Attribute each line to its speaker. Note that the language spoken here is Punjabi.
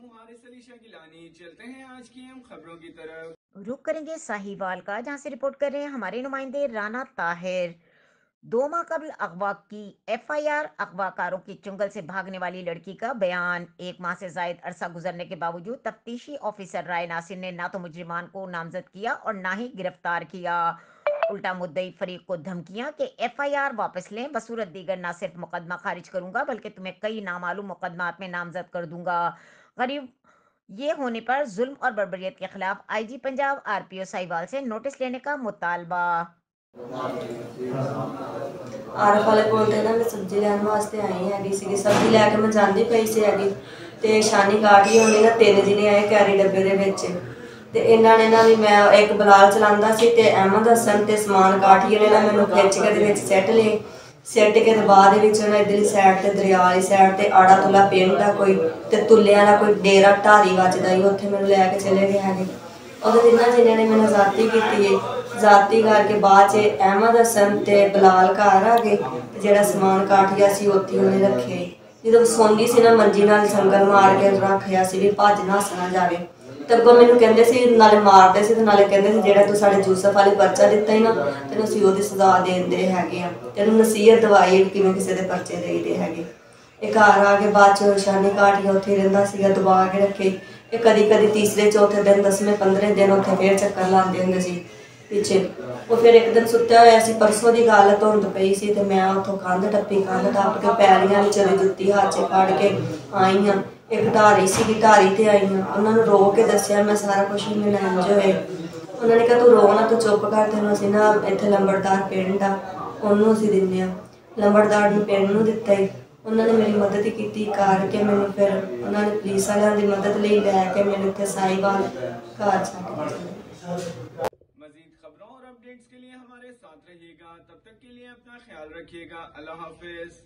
Speaker 1: हूँ हारिस अली शाह गिलानी। चलते हैं आज की हम खबरों की तरफ।
Speaker 2: रुक करेंगे साहिवाल का, जहां से रिपोर्ट कर रहे हैं हमारे नुमाइंदे राना ताहिर। 2 माह कबल अगवा की एफआईआर, अगवाकारों की चुंगल से भागने वाली लड़की का बयान। 1 माह से जायद अरसा गुजरने के बावजूद तफ्तीशी ऑफिसर राय नासिर ने ना तो मुजरिमान को नामजद किया और ना ही गिरफ्तार किया। उल्टा मुद्दई फरीक को धमकियां कि एफआईआर वापस लें, बसूरत दीगर ना सिर्फ मुकदमा खारिज करूंगा बल्कि तुम्हें कई नामालूम मुकदमात में नामजद कर दूंगा। गरीब ये होने पर जुल्म और बर्बरियत के खिलाफ आईजी पंजाब आरपीओ साहिवाल से नोटिस लेने का मुतालबा।
Speaker 3: ਆਰਫ ਵਾਲੇ ਕੋਲ ਤੇ ਨਾ ਮੈਂ ਸਬਜ਼ੀ ਲੈਣ ਵਾਸਤੇ ਆਈ ਹੈਗੀ ਸੀਗੀ। ਸਬਜ਼ੀ ਲੈ ਕੇ ਮੈਂ ਜਾਂਦੀ ਪਈ ਸੀ ਹੈਗੀ ਤੇ ਸ਼ਾਨੀ ਕਾਟੀ ਹੋਣੀ ਨਾ 3 ਜਣੇ ਆਏ ਕੈਰੀ ਡੱਬੇ ਦੇ ਵਿੱਚ ਤੇ ਇਹਨਾਂ ਨੇ ਨਾ ਵੀ ਮੈਂ ਇੱਕ ਬਲਾਲ ਚਲਾਉਂਦਾ ਸੀ ਤੇ ਅਹਿਮਦ ਹਸਨ ਤੇ ਸਮਾਨ ਕਾਠੀ ਨੇ ਨਾ ਮੈਨੂੰ ਖਿੱਚ ਕੇ ਦੇ ਵਿੱਚ ਸੈੱਟ ਲਏ। ਸੈੱਟ ਕੇ ਤੇ ਬਾਅਦ ਦੇ ਵਿੱਚ ਉਹਨਾਂ ਇਧਰਲੀ ਸਾਈਡ ਤੇ ਦਰਿਆ ਵਾਲੀ ਸਾਈਡ ਤੇ ਆੜਾ ਤੁਲਾ ਪਿੰਡ ਦਾ ਕੋਈ ਤੇ ਤੁੱਲਿਆਂ ਦਾ ਕੋਈ ਡੇਰਾ ਢਾਰੀ ਵੱਜਦਾ ਹੀ ਉੱਥੇ ਮੈਨੂੰ ਲੈ ਕੇ ਚਲੇ ਗਏ ਹੈਗੇ। ਉਹਦੇ ਤਿੰਨਾਂ ਜਣਿਆਂ ਨੇ ਮੈਨੂੰ ਜ਼ਾਤੀ ਕੀਤੀ ਹੈ। ਜ਼ਾਤੀ ਕਰਕੇ ਬਾਅਦ 'ਚ ਅਹਿਮਦ ਹਸਨ ਤੇ ਬਲਾਲ ਘਰ ਆ ਗਏ ਤੇ ਜਿਹੜਾ ਸਮਾਨ ਕਾਠੀਆ ਸੀ ਉੱਥੇ ਉਹਨੇ ਰੱਖਿਆ। ਜਦੋਂ ਸੌਂਦੀ ਸੀ ਨਾ ਮੰਜੀ ਨਾਲ ਸੰਗਲ ਮਾਰ ਕੇ ਰੱਖਿਆ ਸੀ ਵੀ ਭੱਜ ਨਾ ਹੱਸ ਨਾ ਜਾਵੇ। ਤੇ ਅੱਗੋਂ ਮੈਨੂੰ ਕਹਿੰਦੇ ਸੀ ਨਾਲੇ ਮਾਰਦੇ ਸੀ ਤੇ ਨਾਲੇ ਕਹਿੰਦੇ ਸੀ ਜਿਹੜਾ ਤੂੰ ਸਾਡੇ ਯੂਸਫ ਵਾਲੀ ਪਰਚਾ ਦਿੱਤਾ ਹੀ ਨਾ ਤੈਨੂੰ ਅਸੀਂ ਉਹਦੀ ਸਜ਼ਾ ਦੇਂਦੇ ਹੈਗੇ ਆ। ਤੈਨੂੰ ਨਸੀਹਤ ਦਵਾਈ ਕਿਵੇਂ ਕਿਸੇ ਦੇ ਪਰਚੇ ਦੇਈਦੇ ਹੈਗੇ। ਇਹ ਘਰ ਆ ਕੇ ਬਾਅਦ 'ਚ ਸ਼ਾਨੀ ਕਾਠੀਆ ਉੱਥੇ ਰਹਿੰਦਾ ਸੀਗਾ ਦਬਾ ਕੇ ਰੱਖੇ। ਇਹ ਕਦੀ ਕਦੀ ਤੀਸਰੇ ਚੌਥੇ ਦਿਨ 10ਵੇਂ 15 ਦਿਨ ਉੱਥੇ ਫੇਰ ਚੱਕਰ ਲਾਉਂਦੇ ਹੁੰਦੇ ਸੀ ਪਿੱਛੇ। ਉਹ ਫਿਰ ਇੱਕ ਦਿਨ ਸੁੱਤਿਆ ਹੋਇਆ ਸੀ, ਪਰਸੋਂ ਦੀ ਗੱਲ, ਧੁੰਦ ਪਈ ਸੀ ਤੇ ਮੈਂ ਉੱਥੋਂ ਕੰਧ ਟੱਪੀ, ਕੰਧ ਟੱਪ ਕੇ ਪੈਲੀਆਂ ਵਿੱਚ ਚਲੀ ਜੁੱਤੀ ਹੱਥ 'ਚ ਫੜ ਕੇ ਆਈ ਹਾਂ। ਇੱਕ ਢਾਰੀ ਸੀਗੀ, ਢਾਰੀ ਤੇ ਆਈ ਹਾਂ। ਉਹਨਾਂ ਨੂੰ ਰੋ ਕੇ ਦੱਸਿਆ ਮੈਂ ਸਾਰਾ ਕੁਛ ਹੀ ਮੈਨੂੰ ਇੰਝ ਹੋਏ। ਉਹਨਾਂ ਨੇ ਕਿਹਾ ਤੂੰ ਰੋ ਨਾ, ਤੂੰ ਚੁੱਪ ਕਰ, ਤੈਨੂੰ ਅਸੀਂ ਨਾ ਇੱਥੇ ਲੰਬੜਦਾਰ ਪਿੰਡ ਆ ਉਹਨੂੰ ਅਸੀਂ ਦਿੰਦੇ ਹਾਂ। ਲੰਬੜਦਾਰ ਨੂੰ ਪਿੰਡ ਨੂੰ ਦਿੱਤਾ ਹੀ। ਉਹਨਾਂ ਨੇ ਮੇਰੀ ਮਦਦ ਕੀਤੀ ਕਰਕੇ ਮੈਨੂੰ ਫਿਰ ਉਹਨਾਂ ਨੇ ਪੁਲਿਸ ਵਾਲਿਆਂ ਦੀ ਮਦਦ ਲਈ ਲੈ ਕੇ ਮੈਨੂੰ ਇੱਥੇ ਸਾहिवाल ਘਰ ਛੱਡ ਕੇ ਚਲੇ।
Speaker 1: मजीद खबरों और अपडेट्स के लिए हमारे साथ रहिएगा। तब तक के लिए अपना ख्याल रखिएगा। अल्लाह हाफिज।